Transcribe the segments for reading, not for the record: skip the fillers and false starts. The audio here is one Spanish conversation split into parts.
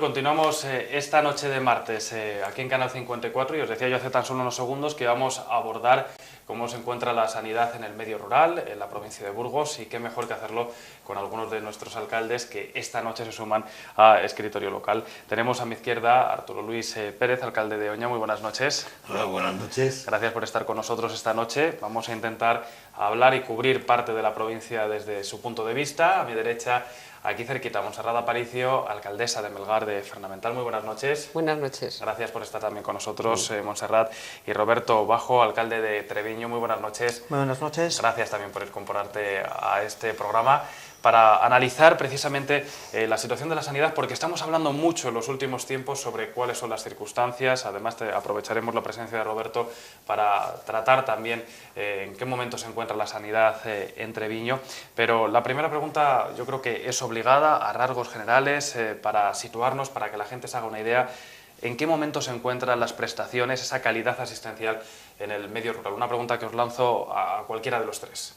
Bueno, continuamos esta noche de martes aquí en Canal 54 y os decía yo hace tan solo unos segundos que vamos a abordar cómo se encuentra la sanidad en el medio rural, en la provincia de Burgos, y qué mejor que hacerlo con algunos de nuestros alcaldes que esta noche se suman a Escritorio Local. Tenemos a mi izquierda a Arturo Luis Pérez, alcalde de Oña. Muy buenas noches. Hola, buenas noches. Gracias por estar con nosotros esta noche. Vamos a intentar hablar y cubrir parte de la provincia desde su punto de vista. A mi derecha, aquí cerquita, Montserrat Aparicio, alcaldesa de Melgar de Fernamental. Muy buenas noches. Buenas noches. Gracias por estar también con nosotros, Montserrat. Y Roberto Bajo, alcalde de Treviño. Muy buenas noches. Muy buenas noches. Gracias también por incorporarte a este programa para analizar precisamente la situación de la sanidad, porque estamos hablando mucho en los últimos tiempos sobre cuáles son las circunstancias. Además, aprovecharemos la presencia de Roberto para tratar también en qué momento se encuentra la sanidad en Treviño. Pero la primera pregunta yo creo que es obligada a rasgos generales para situarnos, para que la gente se haga una idea en qué momento se encuentran las prestaciones, esa calidad asistencial en el medio rural. Una pregunta que os lanzo a cualquiera de los tres.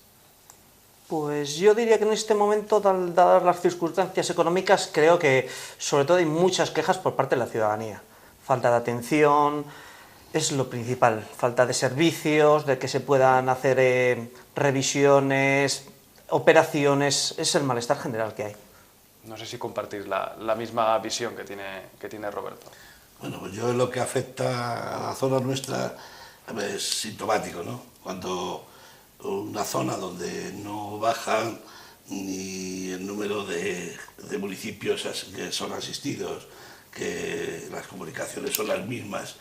Pues yo diría que en este momento, dadas las circunstancias económicas, creo que sobre todo hay muchas quejas por parte de la ciudadanía. Falta de atención es lo principal, falta de servicios, de que se puedan hacer revisiones, operaciones, es el malestar general que hay. No sé si compartís la misma visión que tiene Roberto. Bueno, pues yo en lo que afecta a la zona nuestra es sintomático, ¿no? Cuando una zona donde no bajan ni el número de municipios que son asistidos, que las comunicaciones son las mismas,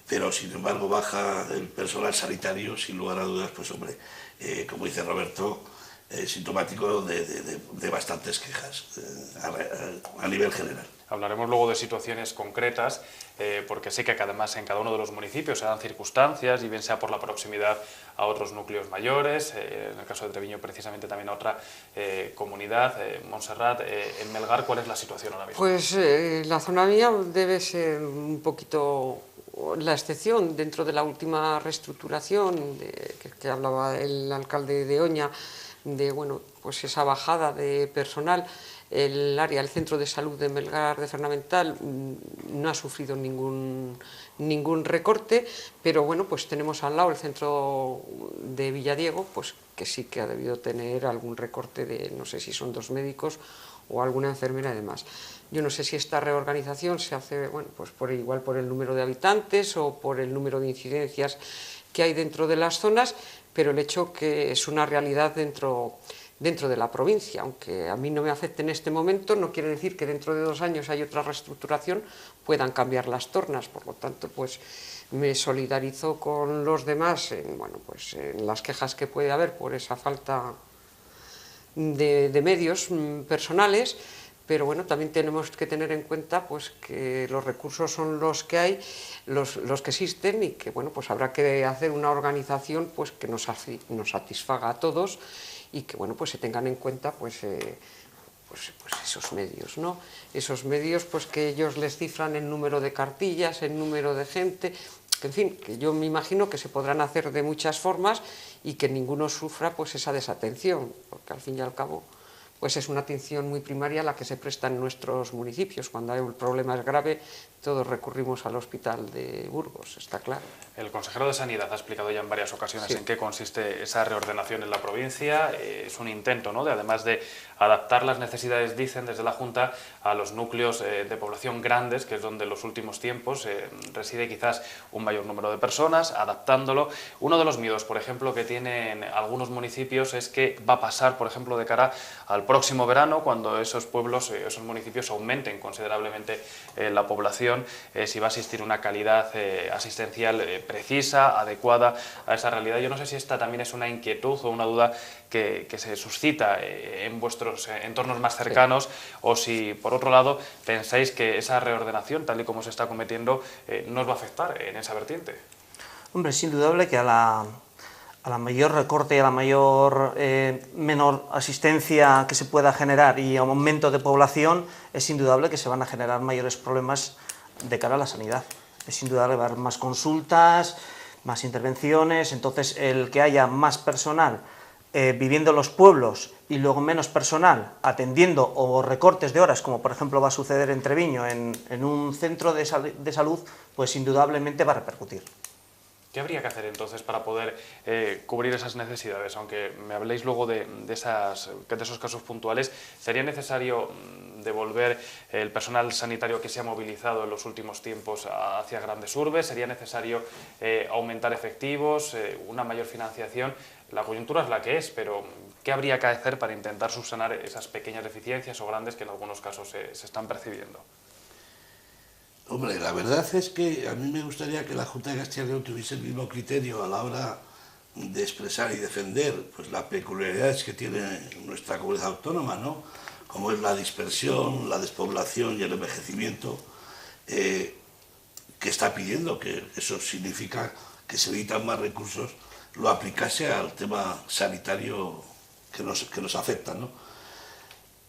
pero sin embargo baja el personal sanitario, sin lugar a dudas, pues hombre, como dice Roberto, sintomático de bastantes quejas a nivel general. Hablaremos luego de situaciones concretas, porque sé que además en cada uno de los municipios se dan circunstancias, y bien sea por la proximidad a otros núcleos mayores, en el caso de Treviño precisamente también a otra comunidad. Montserrat, en Melgar, ¿cuál es la situación ahora mismo? Pues la zona mía debe ser un poquito la excepción dentro de la última reestructuración que hablaba el alcalde de Oña, de bueno, pues esa bajada de personal. El centro de salud de Melgar de Fernamental no ha sufrido ningún recorte, pero bueno, pues tenemos al lado el centro de Villadiego, pues que sí que ha debido tener algún recorte de, no sé si son 2 médicos o alguna enfermera y demás. Yo no sé si esta reorganización se hace, bueno, pues igual por el número de habitantes o por el número de incidencias que hay dentro de las zonas, pero el hecho que es una realidad dentro de la provincia, aunque a mí no me afecte en este momento, no quiere decir que dentro de 2 años hay otra reestructuración, puedan cambiar las tornas. Por lo tanto, pues me solidarizo con los demás en las quejas que puede haber por esa falta de medios personales, pero bueno, también tenemos que tener en cuenta pues que los recursos son los que hay, los que existen, y que bueno, pues habrá que hacer una organización pues que nos satisfaga a todos, y que bueno, pues se tengan en cuenta pues esos medios, ¿no? Esos medios pues que ellos les cifran en número de cartillas, en número de gente, que en fin, que yo me imagino que se podrán hacer de muchas formas y que ninguno sufra pues esa desatención, porque al fin y al cabo pues es una atención muy primaria la que se presta en nuestros municipios. Cuando el problema es grave, todos recurrimos al hospital de Burgos, está claro. El consejero de Sanidad ha explicado ya en varias ocasiones Sí. en qué consiste esa reordenación en la provincia. Es un intento, ¿no?, además de adaptar las necesidades, dicen desde la Junta, a los núcleos de población grandes, que es donde en los últimos tiempos reside quizás un mayor número de personas, adaptándolo. Uno de los miedos, por ejemplo, que tienen algunos municipios es que va a pasar, por ejemplo, de cara al próximo verano, cuando esos pueblos, esos municipios aumenten considerablemente la población, si va a existir una calidad asistencial precisa, adecuada a esa realidad. Yo no sé si esta también es una inquietud o una duda que se suscita en vuestros entornos más cercanos, sí, o si, por otro lado, pensáis que esa reordenación, tal y como se está cometiendo, no os va a afectar en esa vertiente. Hombre, es indudable que a la mayor recorte y a la menor asistencia que se pueda generar y aumento de población, es indudable que se van a generar mayores problemas de cara a la sanidad. Es indudable que va a haber más consultas, más intervenciones. Entonces el que haya más personal viviendo en los pueblos y luego menos personal atendiendo o recortes de horas, como por ejemplo va a suceder en Treviño, en un centro de salud, pues indudablemente va a repercutir. ¿Qué habría que hacer entonces para poder cubrir esas necesidades? Aunque me habléis luego de esos casos puntuales, ¿sería necesario devolver el personal sanitario que se ha movilizado en los últimos tiempos hacia grandes urbes? ¿Sería necesario aumentar efectivos, una mayor financiación? La coyuntura es la que es, pero ¿qué habría que hacer para intentar subsanar esas pequeñas deficiencias o grandes que en algunos casos se están percibiendo? Hombre, la verdad es que a mí me gustaría que la Junta de Castilla y León tuviese el mismo criterio a la hora de expresar y defender pues, las peculiaridades que tiene nuestra comunidad autónoma, ¿no? Como es la dispersión, la despoblación y el envejecimiento, que está pidiendo, que eso significa que se necesitan más recursos, lo aplicase al tema sanitario que nos afecta, ¿no?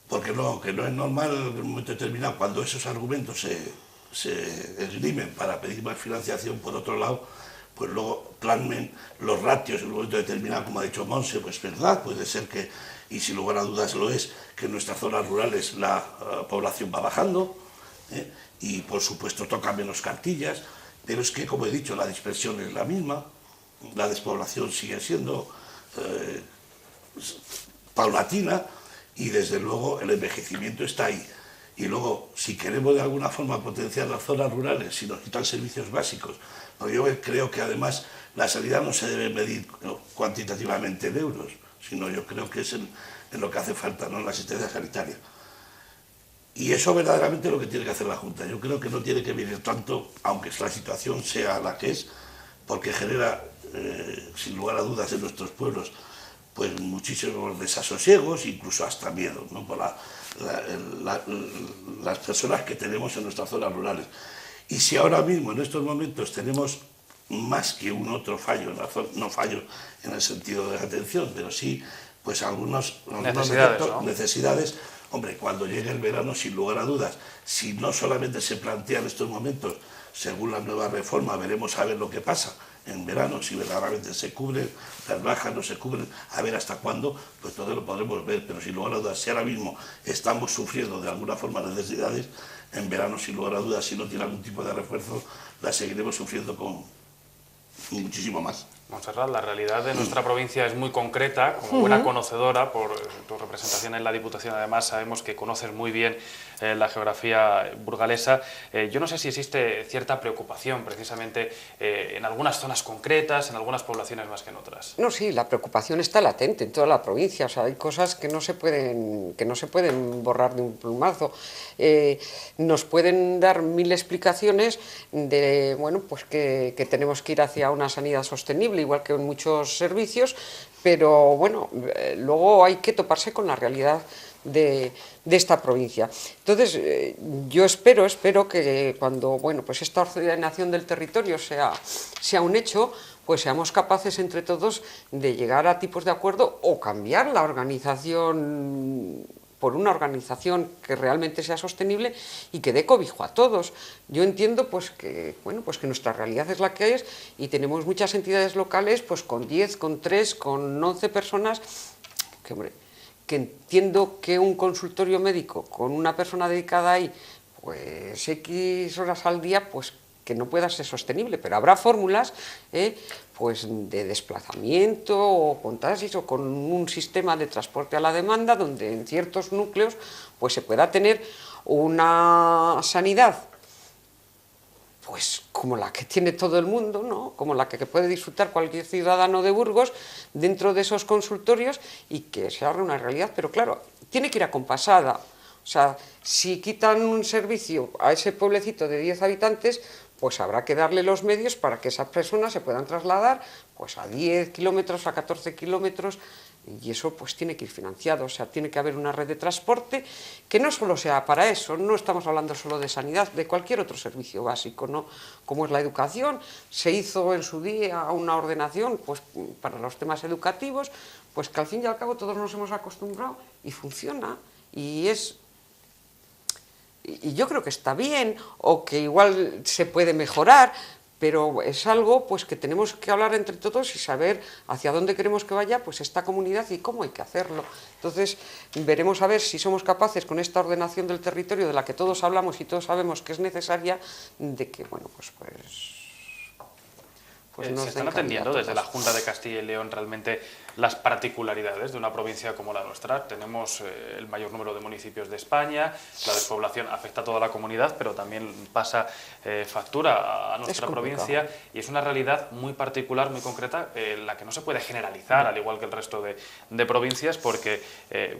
Porque no, que no es normal en un momento determinado, cuando esos argumentos se esgrimen para pedir más financiación, por otro lado, pues luego plasmen los ratios en un momento determinado, como ha dicho Monse, pues verdad, puede ser que, y sin lugar a dudas lo es, que en nuestras zonas rurales la población va bajando, y por supuesto toca menos cartillas, pero es que, como he dicho, la dispersión es la misma, la despoblación sigue siendo paulatina, y desde luego el envejecimiento está ahí. Y luego, si queremos de alguna forma potenciar las zonas rurales, si nos quitan servicios básicos, porque yo creo que además la sanidad no se debe medir cuantitativamente en euros, sino yo creo que es en lo que hace falta, ¿no? En la asistencia sanitaria. Y eso verdaderamente es lo que tiene que hacer la Junta. Yo creo que no tiene que medir tanto, aunque la situación sea la que es, porque genera, sin lugar a dudas, en nuestros pueblos, pues muchísimos desasosiegos, incluso hasta miedo, ¿no? Por las personas que tenemos en nuestras zonas rurales. Y si ahora mismo, en estos momentos, tenemos más que un otro fallo, no fallo en el sentido de la atención, pero sí pues algunos necesidades, hombre, cuando llegue el verano, sin lugar a dudas, si no solamente se plantean estos momentos, según la nueva reforma, veremos a ver lo que pasa en verano, si verdaderamente se cubren, las bajas no se cubren, a ver hasta cuándo, pues todo lo podremos ver, pero sin lugar a dudas, si ahora mismo estamos sufriendo de alguna forma necesidades, en verano, sin lugar a dudas, si no tiene algún tipo de refuerzo, las seguiremos sufriendo con muchísimo más. Montserrat, la realidad de nuestra provincia es muy concreta. Como buena conocedora, por tu representación en la Diputación, además sabemos que conoces muy bien la geografía burgalesa. Yo no sé si existe cierta preocupación precisamente en algunas zonas concretas, en algunas poblaciones más que en otras. No, sí, la preocupación está latente en toda la provincia. O sea, hay cosas que no se pueden borrar de un plumazo. Nos pueden dar mil explicaciones de, bueno, pues que tenemos que ir hacia una sanidad sostenible, igual que en muchos servicios, pero bueno, luego hay que toparse con la realidad de esta provincia. Entonces, yo espero que cuando, bueno, pues esta ordenación del territorio sea un hecho, pues seamos capaces entre todos de llegar a tipos de acuerdo o cambiar la organización por una organización que realmente sea sostenible y que dé cobijo a todos. Yo entiendo pues que, bueno, pues que nuestra realidad es la que es y tenemos muchas entidades locales pues con 10, con 3, con 11 personas que, hombre, que entiendo que un consultorio médico con una persona dedicada ahí pues X horas al día pues que no pueda ser sostenible, pero habrá fórmulas pues de desplazamiento o con taxis o con un sistema de transporte a la demanda donde en ciertos núcleos pues se pueda tener una sanidad pues como la que tiene todo el mundo, ¿no? Como la que puede disfrutar cualquier ciudadano de Burgos dentro de esos consultorios y que se haga una realidad, pero claro, tiene que ir acompasada. O sea, si quitan un servicio a ese pueblecito de 10 habitantes, pues habrá que darle los medios para que esas personas se puedan trasladar pues a 10 kilómetros, a 14 kilómetros, y eso pues tiene que ir financiado. O sea, tiene que haber una red de transporte que no solo sea para eso, no estamos hablando solo de sanidad, de cualquier otro servicio básico, ¿no? Como es la educación, se hizo en su día una ordenación pues para los temas educativos, pues que al fin y al cabo todos nos hemos acostumbrado y funciona, y yo creo que está bien, o que igual se puede mejorar, pero es algo pues que tenemos que hablar entre todos y saber hacia dónde queremos que vaya pues esta comunidad y cómo hay que hacerlo. Entonces veremos a ver si somos capaces con esta ordenación del territorio de la que todos hablamos y todos sabemos que es necesaria, de que bueno pues ¿Se están atendiendo desde la Junta de Castilla y León realmente las particularidades de una provincia como la nuestra? Tenemos el mayor número de municipios de España, la despoblación afecta a toda la comunidad, pero también pasa factura a nuestra provincia, y es una realidad muy particular, muy concreta, la que no se puede generalizar, al igual que el resto de provincias, porque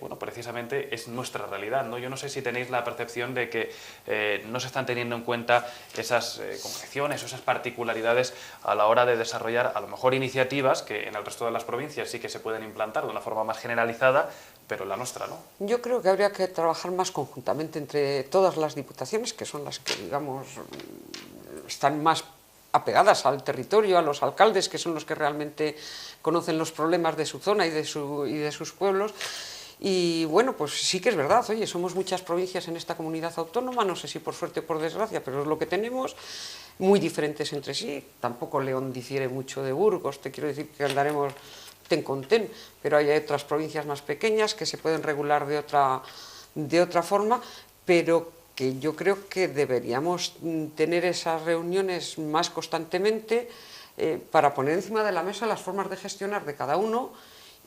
bueno, precisamente es nuestra realidad, ¿no? Yo no sé si tenéis la percepción de que no se están teniendo en cuenta esas concepciones o esas particularidades a la hora de desarrollar a lo mejor iniciativas que en el resto de las provincias sí que se pueden implantar de una forma más generalizada, pero en la nuestra no. Yo creo que habría que trabajar más conjuntamente entre todas las diputaciones, que son las que, digamos, están más apegadas al territorio, a los alcaldes, que son los que realmente conocen los problemas de su zona y de sus pueblos. Y bueno, pues sí que es verdad, oye, somos muchas provincias en esta comunidad autónoma, no sé si por suerte o por desgracia, pero es lo que tenemos, muy diferentes entre sí. Tampoco León difiere mucho de Burgos, te quiero decir que andaremos ten con ten, pero hay otras provincias más pequeñas que se pueden regular de otra forma, pero que yo creo que deberíamos tener esas reuniones más constantemente para poner encima de la mesa las formas de gestionar de cada uno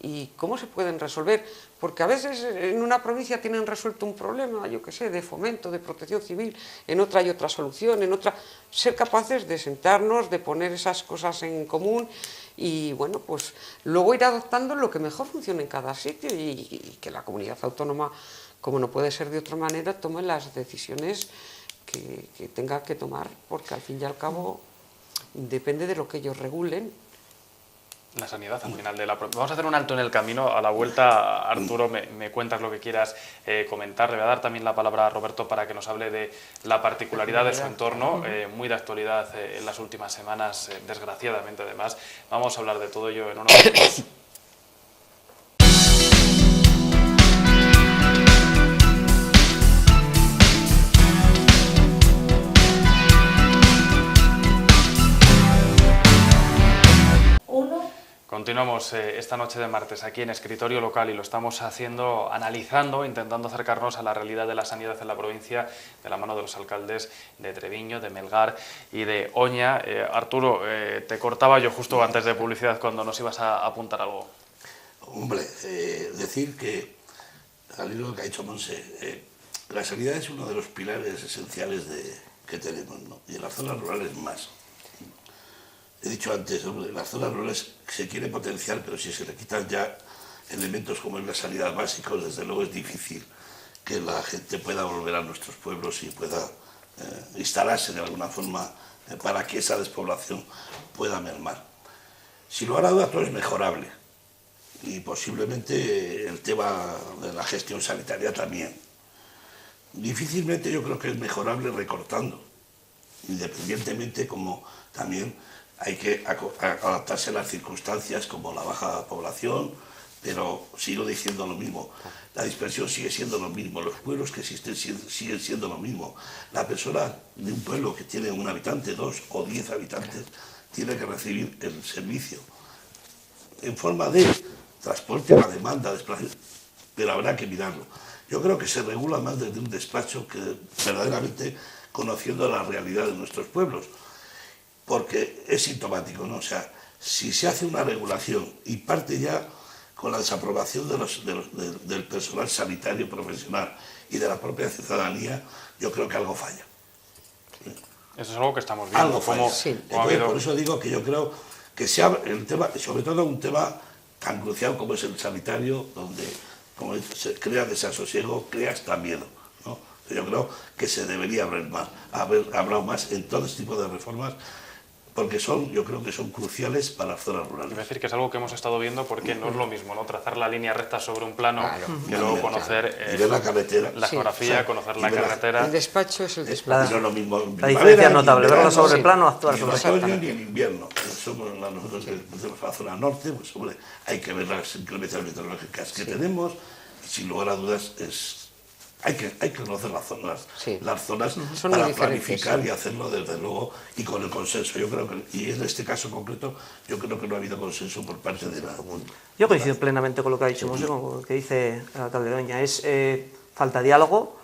y cómo se pueden resolver, porque a veces en una provincia tienen resuelto un problema, yo qué sé, de fomento, de protección civil, en otra hay otra solución, en otra... Ser capaces de sentarnos, de poner esas cosas en común y, bueno, pues luego ir adoptando lo que mejor funciona en cada sitio y que la comunidad autónoma, como no puede ser de otra manera, tome las decisiones que tenga que tomar, porque al fin y al cabo depende de lo que ellos regulen. La sanidad al final de la... Vamos a hacer un alto en el camino. A la vuelta, Arturo, me cuentas lo que quieras comentar. Le voy a dar también la palabra a Roberto para que nos hable de la particularidad de su entorno, muy de actualidad en las últimas semanas, desgraciadamente además. Vamos a hablar de todo ello en unos minutos. Continuamos esta noche de martes aquí en Escritorio Local y lo estamos haciendo analizando, intentando acercarnos a la realidad de la sanidad en la provincia de la mano de los alcaldes de Treviño, de Melgar y de Oña. Arturo, te cortaba yo justo antes de publicidad cuando nos ibas a apuntar algo. Hombre, decir que, al hilo de lo que ha dicho Monse, la sanidad es uno de los pilares esenciales que tenemos, ¿no? Y en las zonas rurales más. He dicho antes, hombre, las zonas rurales se quiere potenciar, pero si se le quitan ya elementos como es la sanidad básicos, desde luego es difícil que la gente pueda volver a nuestros pueblos y pueda instalarse de alguna forma para que esa despoblación pueda mermar. Sin lugar a duda, todo es mejorable y posiblemente el tema de la gestión sanitaria también. Difícilmente yo creo que es mejorable recortando, independientemente como también hay que adaptarse a las circunstancias como la baja población, pero sigo diciendo lo mismo, la dispersión sigue siendo lo mismo, los pueblos que existen siguen siendo lo mismo. La persona de un pueblo que tiene un habitante, 2 o 10 habitantes, tiene que recibir el servicio en forma de transporte a la demanda, pero habrá que mirarlo. Yo creo que se regula más desde un despacho que verdaderamente conociendo la realidad de nuestros pueblos. Porque es sintomático, ¿no? O sea, si se hace una regulación y parte ya con la desaprobación del personal sanitario profesional y de la propia ciudadanía, yo creo que algo falla. Eso es algo que estamos viendo. Algo falla. Sí. Entonces, por eso digo que yo creo que se abre el tema, sobre todo un tema tan crucial como es el sanitario, donde como se crea desasosiego, crea hasta miedo, ¿no? Yo creo que se debería haber hablado más en todo este tipo de reformas, porque yo creo que son cruciales para las zonas rurales. Es decir, que es algo que hemos estado viendo porque no es lo mismo, ¿no? Trazar la línea recta sobre un plano, claro, que luego conocer y ver la carretera, la geografía, conocer la carretera. El despacho es el despacho. No es lo mismo La diferencia es notable, verlo sobre el plano, actuar ni en sobre el otoño ni en invierno. Nosotros que pertenecemos a la zona norte, pues hombre, hay que ver las inclemencias meteorológicas que tenemos y sin lugar a dudas es hay que conocer Sí. las zonas Son muy para diferentes, planificar sí. y hacerlo desde luego y con el consenso. Yo creo que, y en este caso concreto, yo creo que no ha habido consenso por parte de la comunidad. Yo coincido plenamente con lo que ha dicho Monse, con lo que dice el alcalde de Oña. Falta diálogo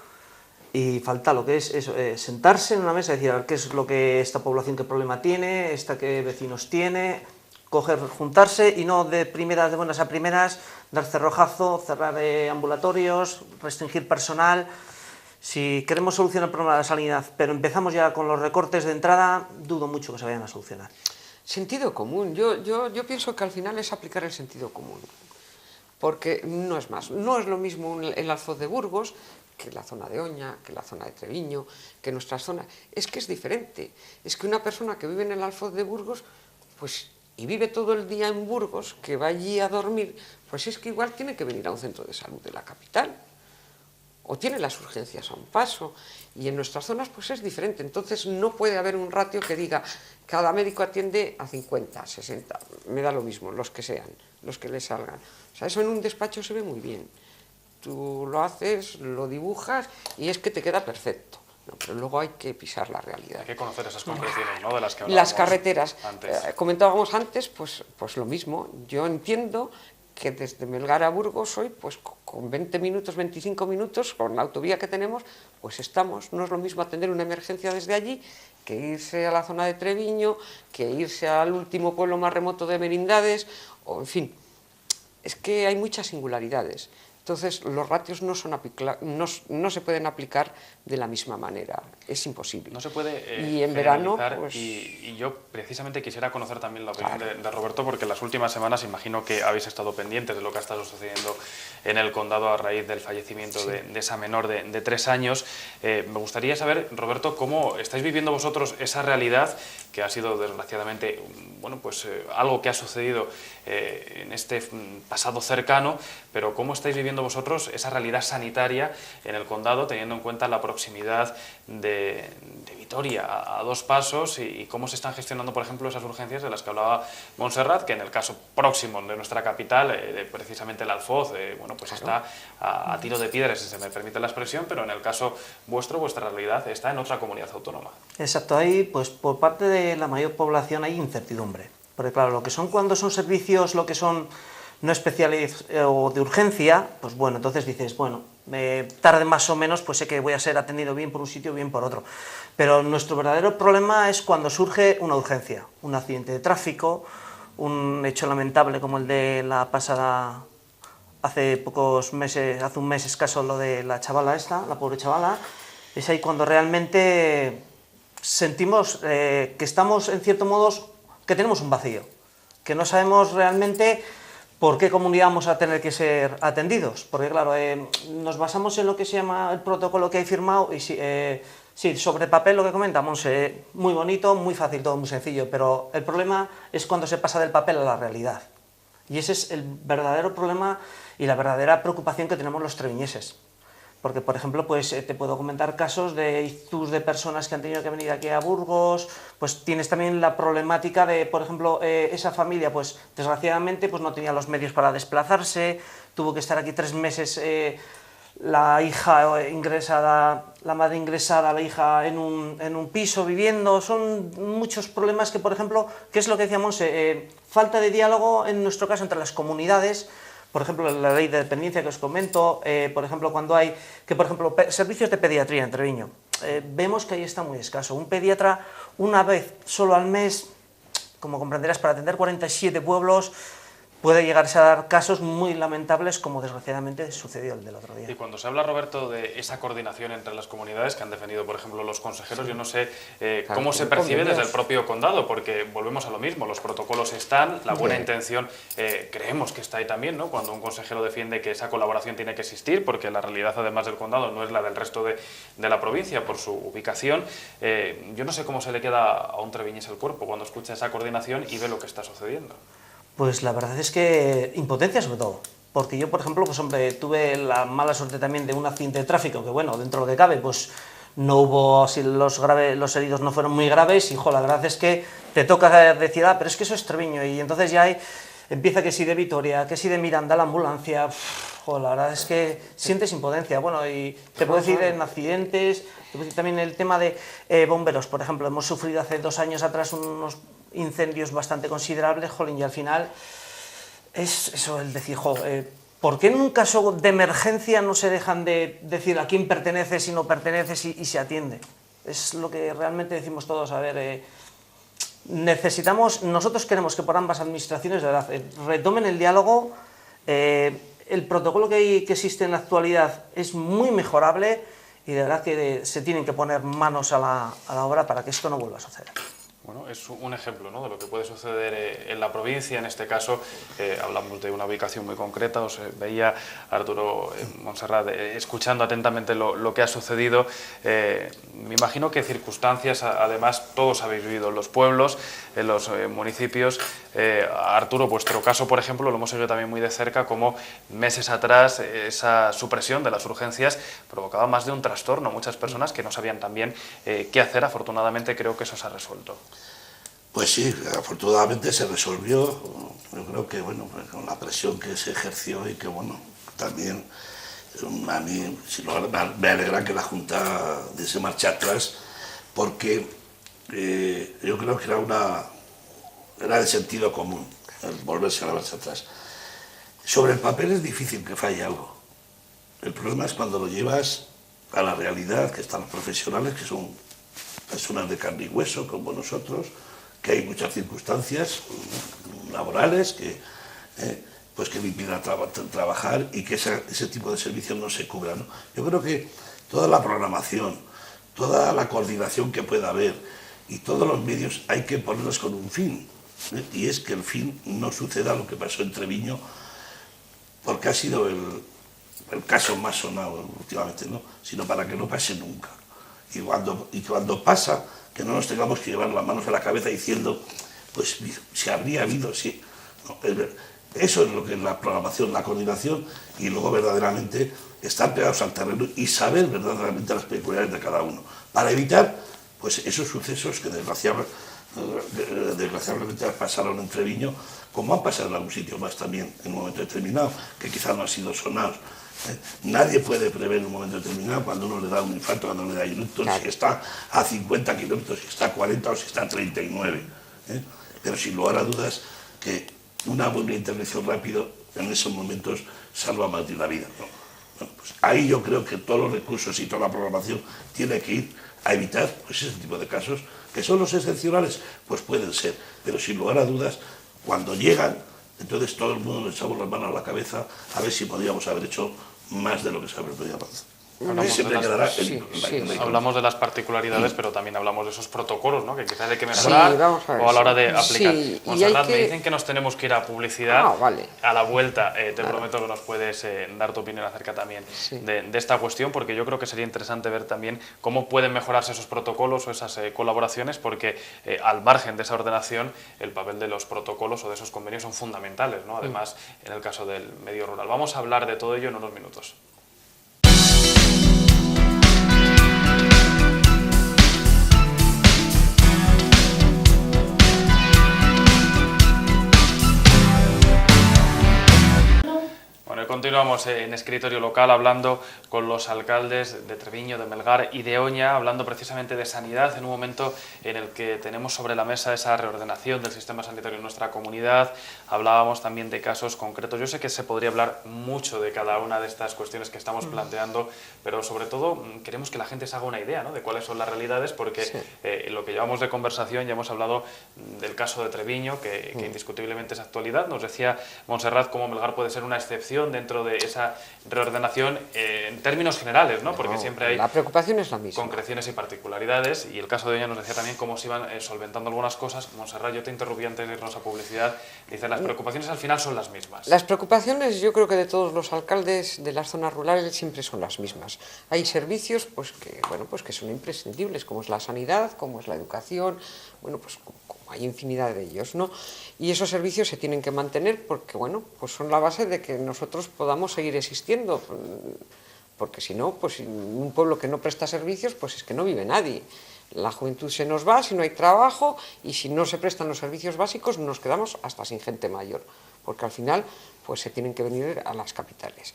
y falta lo que es eso, sentarse en una mesa y decir a ver qué es lo que esta población, qué problema tiene, qué vecinos tiene, juntarse y no de buenas a primeras, dar cerrojazo, cerrar ambulatorios, restringir personal. Si queremos solucionar el problema de la sanidad, pero empezamos ya con los recortes de entrada, dudo mucho que se vayan a solucionar. Sentido común. Yo pienso que al final es aplicar el sentido común. Porque no es más. No es lo mismo el Alfoz de Burgos que la zona de Oña, que la zona de Treviño, que nuestra zona. Es que es diferente. Es que una persona que vive en el Alfoz de Burgos, pues, y vive todo el día en Burgos, que va allí a dormir, pues es que igual tiene que venir a un centro de salud de la capital. O tiene las urgencias a un paso, y en nuestras zonas pues es diferente. Entonces no puede haber un ratio que diga cada médico atiende a 50, 60, me da lo mismo, los que sean, los que le salgan. O sea, eso en un despacho se ve muy bien. Tú lo haces, lo dibujas y es que te queda perfecto. No, pero luego hay que pisar la realidad. Hay que conocer esas concreciones, ¿no?, de las que hablábamos. Las carreteras, antes. Comentábamos antes, pues lo mismo. Yo entiendo que desde Melgar a Burgos hoy, pues con 20 minutos, 25 minutos, con la autovía que tenemos, pues estamos. No es lo mismo atender una emergencia desde allí que irse a la zona de Treviño, que irse al último pueblo más remoto de Merindades, o en fin, es que hay muchas singularidades. Entonces, los ratios no se pueden aplicar de la misma manera, es imposible. No se puede y en verano, pues... y yo precisamente quisiera conocer también la opinión de Roberto, porque en las últimas semanas imagino que habéis estado pendientes de lo que ha estado sucediendo en el condado a raíz del fallecimiento de esa menor de 3 años. Me gustaría saber, Roberto, cómo estáis viviendo vosotros esa realidad que ha sido desgraciadamente algo que ha sucedido en este pasado cercano, pero cómo estáis viviendo vosotros esa realidad sanitaria en el condado, teniendo en cuenta la proximidad de Vitoria a 2 pasos y cómo se están gestionando, por ejemplo, esas urgencias de las que hablaba Montserrat, que en el caso próximo de nuestra capital, precisamente el Alfoz, está a tiro de piedra, si se me permite la expresión, pero en el caso vuestro, vuestra realidad está en otra comunidad autónoma. Exacto, ahí pues por parte de la mayor población hay incertidumbre, porque claro, lo que son cuando son servicios, lo que son no especiales o de urgencia, pues bueno, entonces dices, bueno, tarde más o menos, pues sé que voy a ser atendido bien por un sitio, bien por otro. Pero nuestro verdadero problema es cuando surge una urgencia, un accidente de tráfico, un hecho lamentable como el de la pasada, hace pocos meses, hace un mes escaso, lo de la chavala esta, la pobre chavala. Es ahí cuando realmente sentimos que estamos, en cierto modo, que tenemos un vacío, que no sabemos realmente por qué comunidad vamos a tener que ser atendidos, porque claro, nos basamos en lo que se llama el protocolo que hay firmado y sí, sobre papel lo que comentamos, muy bonito, muy fácil, todo muy sencillo, pero el problema es cuando se pasa del papel a la realidad. Y ese es el verdadero problema y la verdadera preocupación que tenemos los treviñeses. Porque, por ejemplo, pues te puedo comentar casos de ictus de personas que han tenido que venir aquí a Burgos, pues tienes también la problemática de, por ejemplo, esa familia, pues desgraciadamente pues no tenía los medios para desplazarse, tuvo que estar aquí 3 meses la hija ingresada, la madre ingresada, la hija en un piso viviendo. Son muchos problemas que, por ejemplo, ¿qué es lo que decíamos? Falta de diálogo, en nuestro caso, entre las comunidades. Por ejemplo, la ley de dependencia que os comento, por ejemplo, cuando hay, por ejemplo, servicios de pediatría en Treviño, vemos que ahí está muy escaso. Un pediatra una vez solo al mes, como comprenderás, para atender 47 pueblos, puede llegarse a dar casos muy lamentables, como desgraciadamente sucedió el del otro día. Y cuando se habla, Roberto, de esa coordinación entre las comunidades que han defendido, por ejemplo, los consejeros, yo no sé cómo se percibe desde el propio condado, porque volvemos a lo mismo, los protocolos están, la buena intención creemos que está ahí también, ¿no? Cuando un consejero defiende que esa colaboración tiene que existir, porque la realidad, además del condado, no es la del resto de la provincia por su ubicación, yo no sé cómo se le queda a un treviñés el cuerpo cuando escucha esa coordinación y ve lo que está sucediendo. Pues la verdad es que impotencia sobre todo, porque yo, por ejemplo, pues hombre, tuve la mala suerte también de un accidente de tráfico, que bueno, dentro de lo que cabe, pues no hubo, así los heridos no fueron muy graves, y jo, la verdad es que te toca decir, pero es que eso es Treviño, y entonces ya hay, empieza que sí de Vitoria, que sí de Miranda, la ambulancia, joder, la verdad es que sientes impotencia. Bueno, y te puedo decir en accidentes, te puedo decir también el tema de bomberos, por ejemplo, hemos sufrido hace 2 años atrás unos incendios bastante considerables, jolín, y al final es eso, el decir, ¿por qué en un caso de emergencia no se dejan de decir a quién perteneces y no perteneces y se atiende? Es lo que realmente decimos todos, a ver, nosotros queremos que por ambas administraciones de verdad, retomen el diálogo. El protocolo que existe en la actualidad es muy mejorable y de verdad que se tienen que poner manos a la obra para que esto no vuelva a suceder. Bueno, es un ejemplo, ¿no?, de lo que puede suceder en la provincia. En este caso, hablamos de una ubicación muy concreta. Os veía, Arturo, Montserrat, escuchando atentamente lo que ha sucedido. Me imagino que circunstancias, además, todos habéis vivido en los pueblos, en los municipios. Arturo, vuestro caso, por ejemplo, lo hemos seguido también muy de cerca, como meses atrás esa supresión de las urgencias provocaba más de un trastorno. Muchas personas que no sabían también qué hacer. Afortunadamente, creo que eso se ha resuelto. Pues sí, afortunadamente se resolvió. Yo creo que, bueno, con la presión que se ejerció y que, bueno, también a mí me alegra que la Junta diese marcha atrás, porque yo creo que era de sentido común el volverse a la marcha atrás. Sobre el papel es difícil que falle algo. El problema es cuando lo llevas a la realidad, que están los profesionales, que son personas de carne y hueso, como nosotros, que hay muchas circunstancias laborales que le impiden trabajar y que ese tipo de servicios no se cubran, ¿no? Yo creo que toda la programación, toda la coordinación que pueda haber y todos los medios hay que ponerlos con un fin, y es que el fin no suceda lo que pasó en Treviño, porque ha sido el caso más sonado últimamente, ¿no?, sino para que no pase nunca. Y cuando pasa, que no nos tengamos que llevar las manos a la cabeza diciendo, pues si habría habido, sí. No, eso es lo que es la programación, la coordinación, y luego verdaderamente estar pegados al terreno y saber verdaderamente las peculiaridades de cada uno, para evitar pues esos sucesos que desgraciadamente pasaron en Treviño, como han pasado en algún sitio más también en un momento determinado, que quizás no han sido sonados. Nadie puede prever en un momento determinado cuando uno le da un infarto, cuando le da un ictus, si está a 50 kilómetros, si está a 40 o si está a 39. Pero sin lugar a dudas que una buena intervención rápido en esos momentos salva más de una vida, ¿no? Bueno, pues ahí yo creo que todos los recursos y toda la programación tiene que ir a evitar pues ese tipo de casos, que son los excepcionales, pues pueden ser, pero sin lugar a dudas, cuando llegan, entonces todo el mundo le echamos las manos a la cabeza a ver si podíamos haber hecho más de lo que se habría podido hacer. Hablamos de las particularidades, pero también hablamos de esos protocolos, ¿no?, que quizás hay que mejorar o a la hora de aplicar. Montserrat, me dicen que nos tenemos que ir a publicidad. Vale. A la vuelta te prometo que nos puedes dar tu opinión acerca también de esta cuestión, porque yo creo que sería interesante ver también cómo pueden mejorarse esos protocolos o esas colaboraciones, porque al margen de esa ordenación, el papel de los protocolos o de esos convenios son fundamentales, ¿no?, además en el caso del medio rural. Vamos a hablar de todo ello en unos minutos. Bueno, continuamos en Escritorio Local hablando con los alcaldes de Treviño, de Melgar y de Oña, hablando precisamente de sanidad en un momento en el que tenemos sobre la mesa esa reordenación del sistema sanitario en nuestra comunidad. Hablábamos también de casos concretos. Yo sé que se podría hablar mucho de cada una de estas cuestiones que estamos planteando, pero sobre todo queremos que la gente se haga una idea, ¿no?, de cuáles son las realidades, porque en lo que llevamos de conversación ya hemos hablado del caso de Treviño, que indiscutiblemente es actualidad. Nos decía Montserrat cómo Melgar puede ser una excepción dentro de esa reordenación en términos generales, ¿no?, porque siempre hay la preocupación es la misma, concreciones y particularidades, y el caso de Oña nos decía también cómo se iban solventando algunas cosas. Montserrat, yo te interrumpí antes de irnos a publicidad. Dice, las preocupaciones al final son las mismas. Las preocupaciones, yo creo que de todos los alcaldes de las zonas rurales siempre son las mismas. Hay servicios pues que son imprescindibles, como es la sanidad, como es la educación, bueno, pues como hay infinidad de ellos, ¿no? Y esos servicios se tienen que mantener porque, bueno, pues son la base de que nosotros podamos seguir existiendo, porque si no, pues en un pueblo que no presta servicios, pues es que no vive nadie. La juventud se nos va si no hay trabajo y si no se prestan los servicios básicos nos quedamos hasta sin gente mayor, porque al final pues se tienen que venir a las capitales.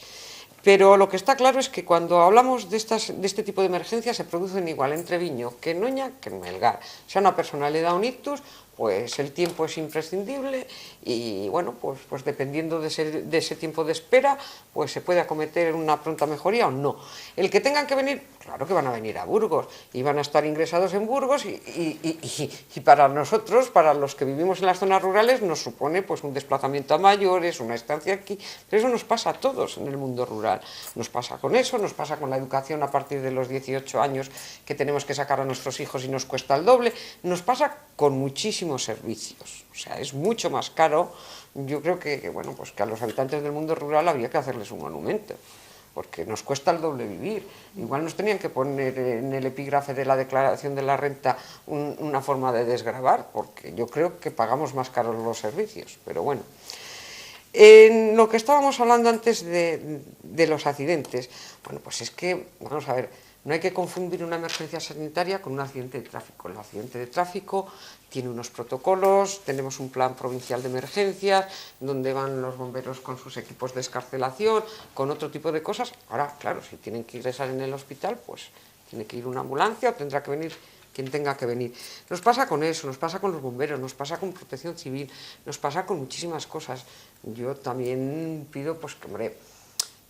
Pero lo que está claro es que cuando hablamos de este tipo de emergencias se producen igual en Treviño que en Oña que en Melgar. Si a una persona le da un ictus, pues el tiempo es imprescindible y bueno, pues dependiendo de ese tiempo de espera, pues se puede acometer una pronta mejoría o no. El que tengan que venir, claro que van a venir a Burgos y van a estar ingresados en Burgos y para nosotros, para los que vivimos en las zonas rurales, nos supone pues un desplazamiento a mayores, una estancia aquí, pero eso nos pasa a todos en el mundo rural. Nos pasa con eso, nos pasa con la educación a partir de los 18 años que tenemos que sacar a nuestros hijos y nos cuesta el doble, nos pasa con muchísimos servicios, o sea, es mucho más caro. Yo creo bueno, pues que a los habitantes del mundo rural habría que hacerles un monumento, porque nos cuesta el doble vivir. Igual nos tenían que poner en el epígrafe de la declaración de la renta una forma de desgravar, porque yo creo que pagamos más caros los servicios, pero bueno. En lo que estábamos hablando antes de los accidentes, bueno, pues es que, vamos a ver, no hay que confundir una emergencia sanitaria con un accidente de tráfico. El accidente de tráfico tiene unos protocolos, tenemos un plan provincial de emergencias, donde van los bomberos con sus equipos de excarcelación, con otro tipo de cosas. Ahora, claro, si tienen que ingresar en el hospital, pues tiene que ir una ambulancia o tendrá que venir quien tenga que venir. Nos pasa con eso, nos pasa con los bomberos, nos pasa con protección civil, nos pasa con muchísimas cosas. Yo también pido, pues que, hombre,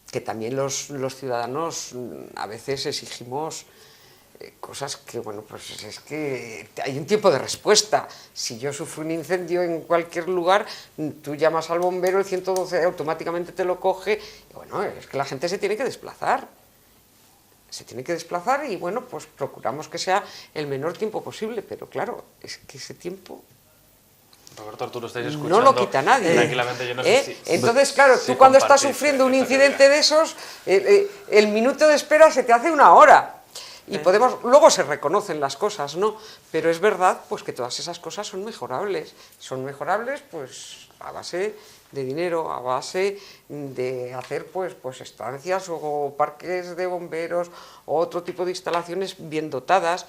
que también los ciudadanos a veces exigimos cosas que, bueno, pues es que hay un tiempo de respuesta. Si yo sufro un incendio en cualquier lugar, tú llamas al bombero, el 112 automáticamente te lo coge, y bueno, es que la gente se tiene que desplazar. Se tiene que desplazar y, bueno, pues procuramos que sea el menor tiempo posible, pero claro, es que ese tiempo... Roberto, Arturo, estáis escuchando. No lo quita nadie. Tranquilamente, yo no sé si... Entonces, claro, si tú cuando estás compartís sufriendo un esta incidente teoría. de esos, el minuto de espera se te hace una hora. Y luego se reconocen las cosas, ¿no? Pero es verdad, pues que todas esas cosas son mejorables. Son mejorables, pues, a base de dinero, a base de hacer, pues estancias o parques de bomberos o otro tipo de instalaciones bien dotadas,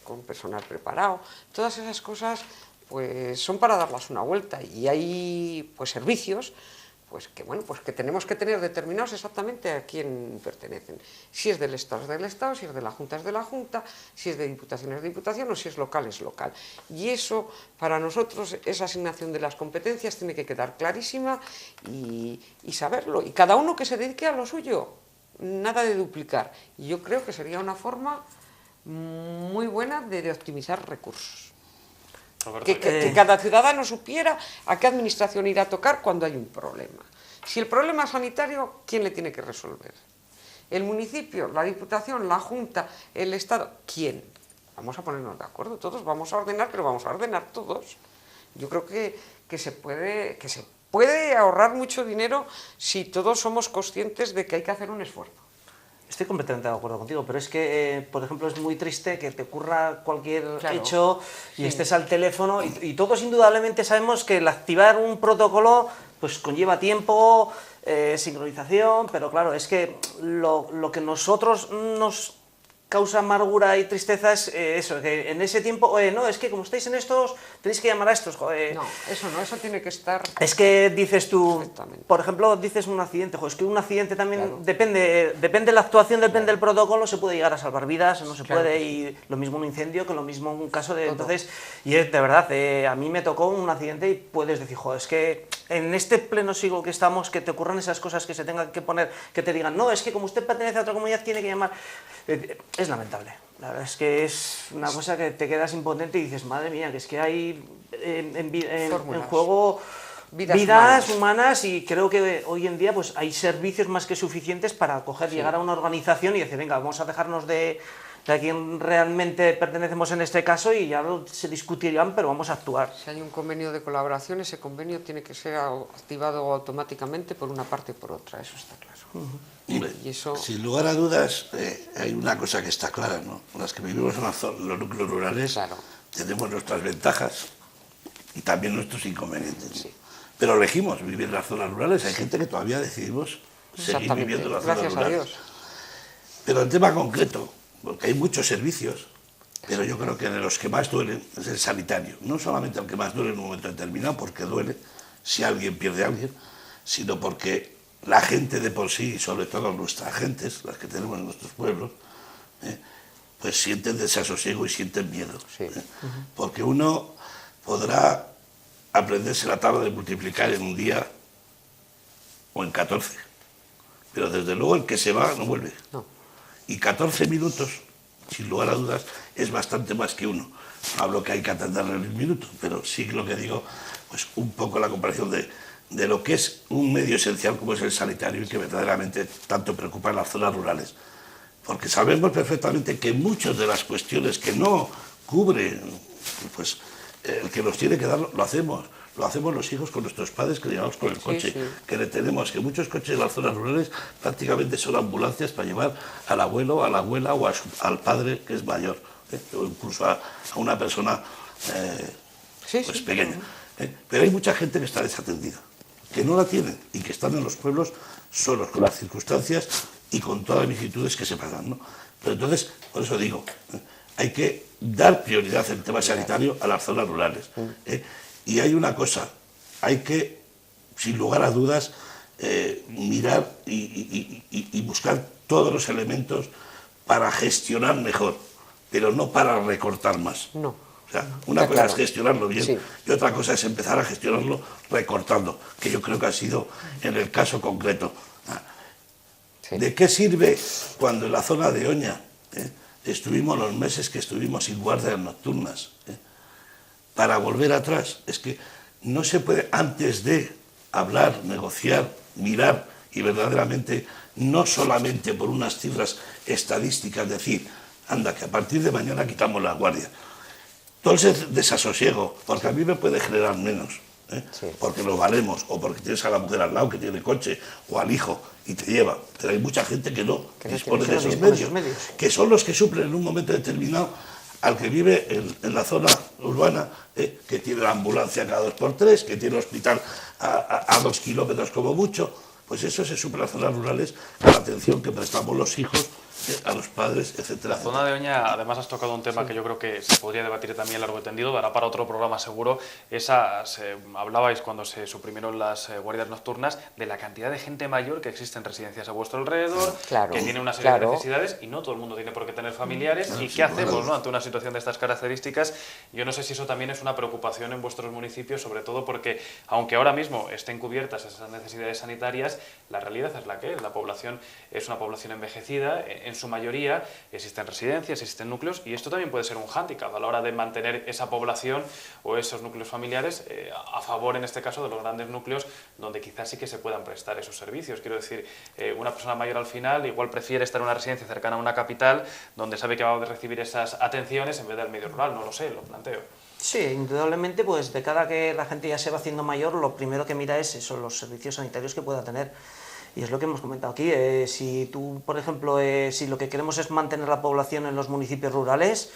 con personal preparado. Todas esas cosas pues son para darlas una vuelta y hay pues servicios pues que, bueno, pues que tenemos que tener determinados exactamente a quién pertenecen. Si es del Estado, es del Estado, si es de la Junta, es de la Junta, si es de Diputación, es de Diputación, o si es local, es local. Y eso, para nosotros, esa asignación de las competencias tiene que quedar clarísima y saberlo. Y cada uno que se dedique a lo suyo, nada de duplicar. Y yo creo que sería una forma muy buena de optimizar recursos. Roberto, Que cada ciudadano supiera a qué administración ir a tocar cuando hay un problema. Si el problema es sanitario, ¿quién le tiene que resolver? ¿El municipio, la Diputación, la Junta, el Estado? ¿Quién? Vamos a ponernos de acuerdo todos, vamos a ordenar, pero vamos a ordenar todos. Yo creo que se puede ahorrar mucho dinero si todos somos conscientes de que hay que hacer un esfuerzo. Estoy completamente de acuerdo contigo, pero es que, por ejemplo, es muy triste que te ocurra cualquier Claro, hecho y sí. estés al teléfono y todos indudablemente sabemos que el activar un protocolo pues conlleva tiempo, sincronización, pero claro, es que lo que nosotros nos causa amargura y tristeza es eso, que en ese tiempo, no, es que como estáis en estos, tenéis que llamar a estos, joder. No, eso tiene que estar... Es que dices tú, Perfectamente. por ejemplo, dices un accidente, es que un accidente también Claro. depende de la actuación, depende del protocolo, se puede llegar a salvar vidas, no se Claro puede, que y lo mismo un incendio que lo mismo un caso de... Todo. Entonces, y es de verdad, a mí me tocó un accidente y puedes decir, joder, es que en este pleno siglo que estamos, que te ocurran esas cosas, que se tengan que poner, que te digan, no, es que como usted pertenece a otra comunidad, tiene que llamar... Es lamentable. La verdad es que es una cosa que te quedas impotente y dices, madre mía, que es que hay en juego vidas humanas y creo que hoy en día pues hay servicios más que suficientes para llegar a una organización y decir, venga, vamos a dejarnos de a quién realmente pertenecemos en este caso y ya se discutirán, pero vamos a actuar. Si hay un convenio de colaboración, ese convenio tiene que ser activado automáticamente por una parte y por otra, eso está claro. Hombre, Y eso... sin lugar a dudas, hay una cosa que está clara, ¿no? Las que vivimos en los núcleos rurales Claro. tenemos nuestras ventajas y también nuestros inconvenientes. Sí. Pero elegimos vivir en las zonas rurales, hay gente que todavía decidimos seguir Exactamente, viviendo en las zonas gracias a rurales. Dios. Pero el tema concreto, porque hay muchos servicios pero yo creo que de los que más duelen es el sanitario. No solamente el que más duele en un momento determinado, porque duele si alguien pierde a alguien, sino porque la gente de por sí, sobre todo nuestras gentes, las que tenemos en nuestros pueblos, pues sienten desasosiego y sienten miedo. Sí. Porque uno podrá aprenderse la tabla de multiplicar en un día o en 14, pero desde luego el que se va no vuelve. No. Y 14 minutos, sin lugar a dudas, es bastante más que uno. No hablo que hay que atenderle en un minuto, pero sí lo que digo, pues un poco la comparación de lo que es un medio esencial como es el sanitario y que verdaderamente tanto preocupa en las zonas rurales. Porque sabemos perfectamente que muchas de las cuestiones que no cubre, pues el que nos tiene que dar lo hacemos. Lo hacemos los hijos con nuestros padres que llevamos con el coche, que le tenemos, que muchos coches en las zonas rurales prácticamente son ambulancias para llevar al abuelo, a la abuela o al padre que es mayor, o incluso a una persona pues pequeña. Pero hay mucha gente que está desatendida, que no la tienen y que están en los pueblos solos, con las circunstancias y con todas las vicisitudes que se pasan, ¿no? Pero entonces, por eso digo, hay que dar prioridad en el tema sanitario a las zonas rurales. Y hay una cosa, hay que, sin lugar a dudas, mirar y buscar todos los elementos para gestionar mejor, pero no para recortar más. No. O sea, una cosa es gestionarlo bien y otra cosa es empezar a gestionarlo recortando, que yo creo que ha sido en el caso concreto. ¿De qué sirve cuando en la zona de Oña estuvimos los meses que estuvimos sin guardias nocturnas? Para volver atrás, es que no se puede, antes de hablar, negociar, mirar y verdaderamente, no solamente por unas cifras estadísticas, decir, anda, que a partir de mañana quitamos la guardia. Todo ese desasosiego, porque a mí me puede generar menos, porque lo valemos, o porque tienes a la mujer al lado que tiene coche, o al hijo y te lleva. Pero hay mucha gente que no dispone de esos medios, que son los que suplen en un momento determinado al que vive en la zona urbana, que tiene la ambulancia cada 2x3, que tiene el hospital a 2 kilómetros como mucho, pues eso se suple en las zonas rurales con la atención que prestamos los hijos a los padres, etcétera. La zona de Oña, además has tocado un tema que yo creo que se podría debatir también largo y tendido, dará para otro programa seguro. Hablabais cuando se suprimieron las guardias nocturnas de la cantidad de gente mayor que existe en residencias a vuestro alrededor, que tiene una serie de necesidades y no todo el mundo tiene por qué tener familiares. ¿Y qué hacemos, ¿no?, ante una situación de estas características? Yo no sé si eso también es una preocupación en vuestros municipios, sobre todo porque, aunque ahora mismo estén cubiertas esas necesidades sanitarias, la realidad es la que es. La población es una población envejecida, en su mayoría existen residencias, existen núcleos, y esto también puede ser un hándicap a la hora de mantener esa población o esos núcleos familiares a favor, en este caso, de los grandes núcleos donde quizás sí que se puedan prestar esos servicios. Quiero decir, una persona mayor al final igual prefiere estar en una residencia cercana a una capital donde sabe que va a recibir esas atenciones en vez del medio rural, no lo sé, lo planteo. Sí, indudablemente, pues de cara a que la gente ya se va haciendo mayor, lo primero que mira es eso, los servicios sanitarios que pueda tener. Y es lo que hemos comentado aquí. Si tú, por ejemplo, si lo que queremos es mantener la población en los municipios rurales,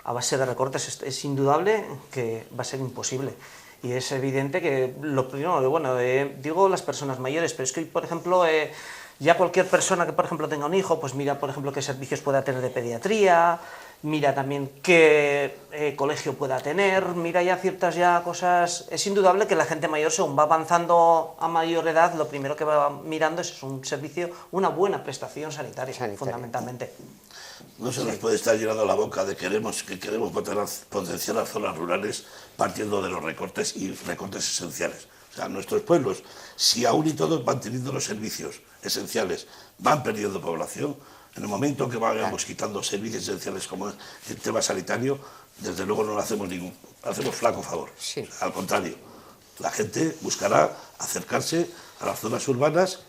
a base de recortes es indudable que va a ser imposible. Y es evidente que lo primero, bueno, digo las personas mayores, pero es que, por ejemplo, ya cualquier persona que, por ejemplo, tenga un hijo, pues mira, por ejemplo, qué servicios pueda tener de pediatría, mira también qué colegio pueda tener, mira ya ciertas cosas. Es indudable que la gente mayor, según va avanzando a mayor edad, lo primero que va mirando es un servicio, una buena prestación sanitaria. Fundamentalmente. No se nos puede estar llenando la boca de que queremos potenciar las zonas rurales partiendo de los recortes y recortes esenciales. O sea, nuestros pueblos, si aún y todos van teniendo los servicios esenciales, van perdiendo población, en el momento que vayamos quitando servicios esenciales como el tema sanitario, desde luego no le hacemos flaco favor. Sí. O sea, al contrario, la gente buscará acercarse a las zonas urbanas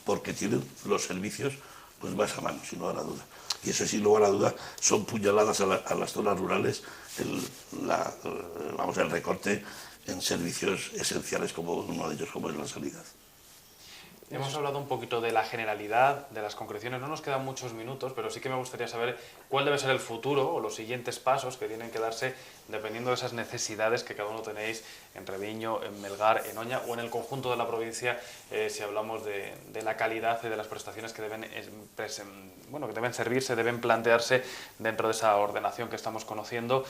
porque tienen los servicios pues más a mano, sin lugar a duda. Y eso, sin lugar a duda, son puñaladas a las zonas rurales, el recorte en servicios esenciales, como uno de ellos, como es la sanidad. Hemos hablado un poquito de la generalidad, de las concreciones, no nos quedan muchos minutos, pero sí que me gustaría saber cuál debe ser el futuro o los siguientes pasos que tienen que darse dependiendo de esas necesidades que cada uno tenéis en Treviño, en Melgar, en Oña o en el conjunto de la provincia, si hablamos de la calidad y de las prestaciones que deben, que deben servirse, deben plantearse dentro de esa ordenación que estamos conociendo.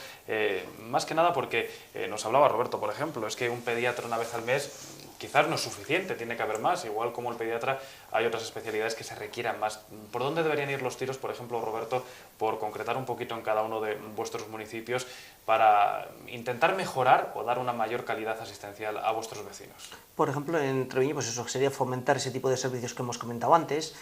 Más que nada porque nos hablaba Roberto, por ejemplo, es que un pediatra una vez al mes quizás no es suficiente, tiene que haber más, igual como el pediatra hay otras especialidades que se requieran más. ¿Por dónde deberían ir los tiros, por ejemplo, Roberto, por concretar un poquito en cada uno de vuestros municipios para intentar mejorar o dar una mayor calidad asistencial a vuestros vecinos? Por ejemplo, en Treviño, pues eso sería fomentar ese tipo de servicios que hemos comentado antes.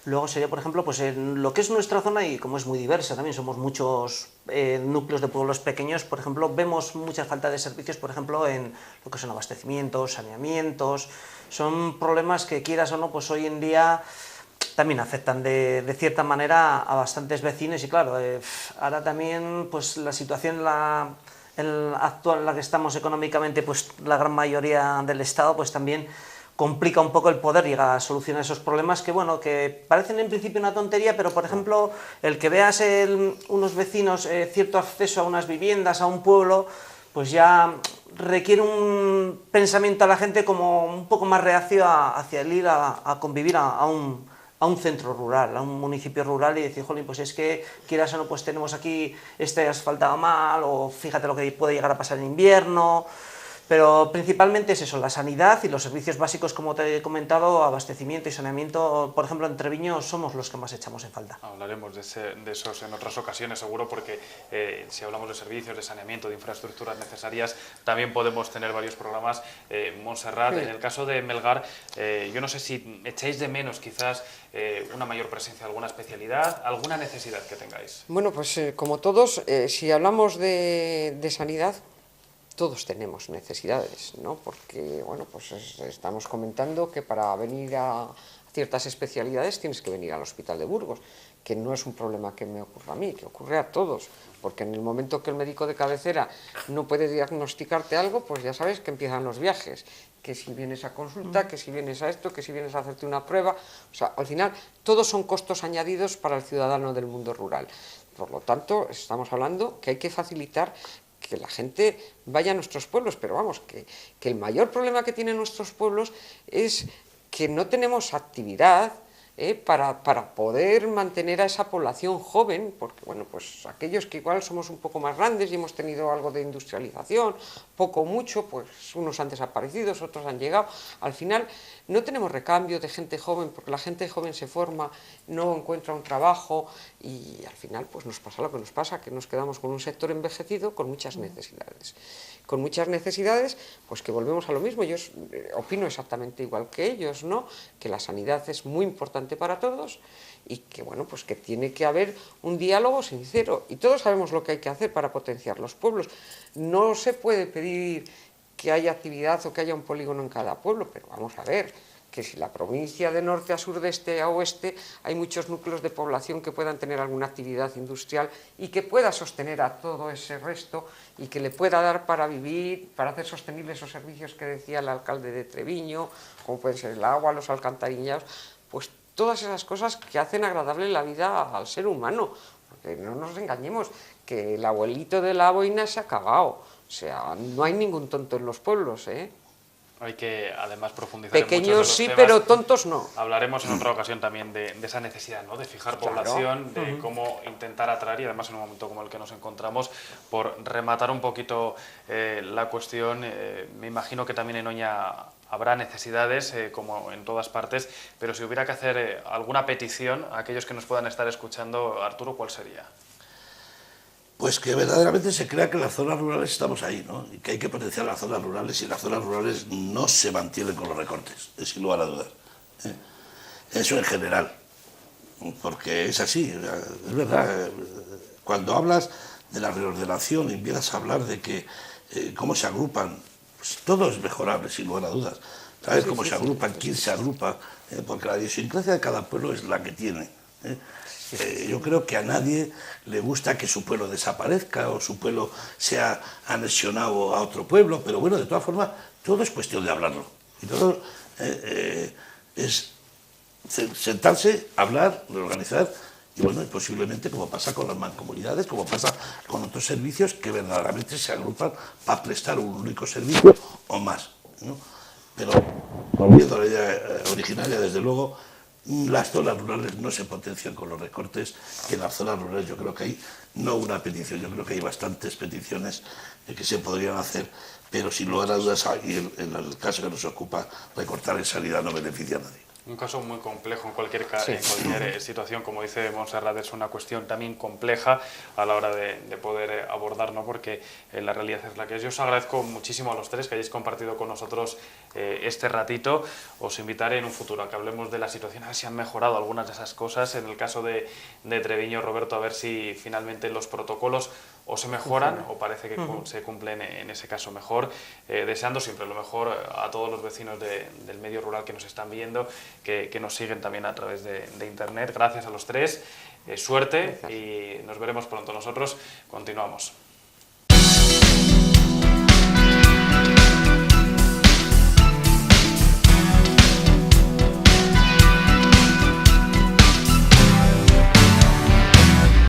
Luego sería, por ejemplo, pues en lo que es nuestra zona, y como es muy diversa también, somos muchos núcleos de pueblos pequeños, por ejemplo, vemos mucha falta de servicios, por ejemplo, en lo que son abastecimientos, saneamientos. Son problemas que, quieras o no, pues hoy en día también afectan de cierta manera a bastantes vecinos, y claro, ahora también pues la situación actual en la que estamos económicamente, pues la gran mayoría del Estado, pues también complica un poco el poder llegar a solucionar esos problemas que, bueno, que parecen en principio una tontería, pero por ejemplo, el que veas unos vecinos cierto acceso a unas viviendas, a un pueblo, pues ya requiere un pensamiento a la gente como un poco más reacio hacia el ir a convivir a un centro rural, a un municipio rural, y decir, jolín, pues es que quieras o no, pues tenemos aquí este asfaltado mal, o fíjate lo que puede llegar a pasar en invierno. Pero principalmente es eso, la sanidad y los servicios básicos, como te he comentado, abastecimiento y saneamiento. Por ejemplo, en Treviño somos los que más echamos en falta. Hablaremos de esos en otras ocasiones, seguro, porque si hablamos de servicios, de saneamiento, de infraestructuras necesarias, también podemos tener varios programas. Montserrat, sí. En el caso de Melgar, yo no sé si echáis de menos quizás una mayor presencia de alguna especialidad, alguna necesidad que tengáis. Bueno, pues como todos, si hablamos de sanidad, todos tenemos necesidades, ¿no? Porque, bueno, pues estamos comentando que para venir a ciertas especialidades tienes que venir al Hospital de Burgos, que no es un problema que me ocurra a mí, que ocurre a todos, porque en el momento que el médico de cabecera no puede diagnosticarte algo, pues ya sabes que empiezan los viajes, que si vienes a consulta, que si vienes a esto, que si vienes a hacerte una prueba, o sea, al final todos son costos añadidos para el ciudadano del mundo rural. Por lo tanto, estamos hablando que hay que facilitar que la gente vaya a nuestros pueblos, pero vamos, que el mayor problema que tienen nuestros pueblos es que no tenemos actividad para poder mantener a esa población joven, porque bueno, pues aquellos que igual somos un poco más grandes y hemos tenido algo de industrialización, poco o mucho, pues unos han desaparecido, otros han llegado, al final no tenemos recambio de gente joven, porque la gente joven se forma, no encuentra un trabajo y al final pues nos pasa lo que nos pasa, que nos quedamos con un sector envejecido con muchas necesidades. Con muchas necesidades, pues que volvemos a lo mismo, yo opino exactamente igual que ellos, ¿no? Que la sanidad es muy importante para todos y que, bueno, pues que tiene que haber un diálogo sincero y todos sabemos lo que hay que hacer para potenciar los pueblos. No se puede pedir que haya actividad o que haya un polígono en cada pueblo, pero vamos a ver, que si la provincia de norte a sur, de este a oeste, hay muchos núcleos de población que puedan tener alguna actividad industrial y que pueda sostener a todo ese resto y que le pueda dar para vivir, para hacer sostenibles esos servicios que decía el alcalde de Treviño, como pueden ser el agua, los alcantarillados, pues todas esas cosas que hacen agradable la vida al ser humano, porque no nos engañemos, que el abuelito de la boina se ha cagado, o sea, no hay ningún tonto en los pueblos, ¿eh? Hay que además profundizar pequeños en muchos de los sí, temas. Pero tontos no. Hablaremos en otra ocasión también de esa necesidad, ¿no? De fijar población, de cómo intentar atraer, y además en un momento como el que nos encontramos, por rematar un poquito la cuestión, me imagino que también en Oña habrá necesidades, como en todas partes, pero si hubiera que hacer alguna petición a aquellos que nos puedan estar escuchando, Arturo, ¿cuál sería? Pues que verdaderamente se crea que las zonas rurales estamos ahí, ¿no? Y que hay que potenciar las zonas rurales, y las zonas rurales no se mantienen con los recortes, sin lugar a dudas. Eso en general, porque es así, es verdad. Cuando hablas de la reordenación y empiezas a hablar de que cómo se agrupan, pues todo es mejorable, sin lugar a dudas. ¿Sabes cómo se agrupan? ¿Quién se agrupa? Porque la idiosincrasia de cada pueblo es la que tiene. Yo creo que a nadie le gusta que su pueblo desaparezca o su pueblo sea anexionado a otro pueblo, pero bueno, de todas formas, todo es cuestión de hablarlo. Y todo, es sentarse, hablar, reorganizar y bueno, y posiblemente como pasa con las mancomunidades, como pasa con otros servicios que verdaderamente se agrupan para prestar un único servicio o más, ¿no? Pero volviendo a la idea originaria, desde luego, las zonas rurales no se potencian con los recortes, que en las zonas rurales yo creo que hay, no una petición, yo creo que hay bastantes peticiones que se podrían hacer, pero sin lugar a dudas, y en el caso que nos ocupa, recortar en sanidad no beneficia a nadie. Un caso muy complejo en cualquier, Sí. en cualquier situación, como dice Montserrat, es una cuestión también compleja a la hora de poder abordar, ¿no? Porque la realidad es la que es. Yo os agradezco muchísimo a los tres que hayáis compartido con nosotros este ratito. Os invitaré en un futuro a que hablemos de la situación, a ver si han mejorado algunas de esas cosas. En el caso de Treviño, Roberto, a ver si finalmente los protocolos o se mejoran o parece que se cumplen en ese caso mejor, deseando siempre lo mejor a todos los vecinos del medio rural que nos están viendo, que nos siguen también a través de internet. Gracias a los tres, suerte. Gracias. Y nos veremos pronto. Nosotros continuamos.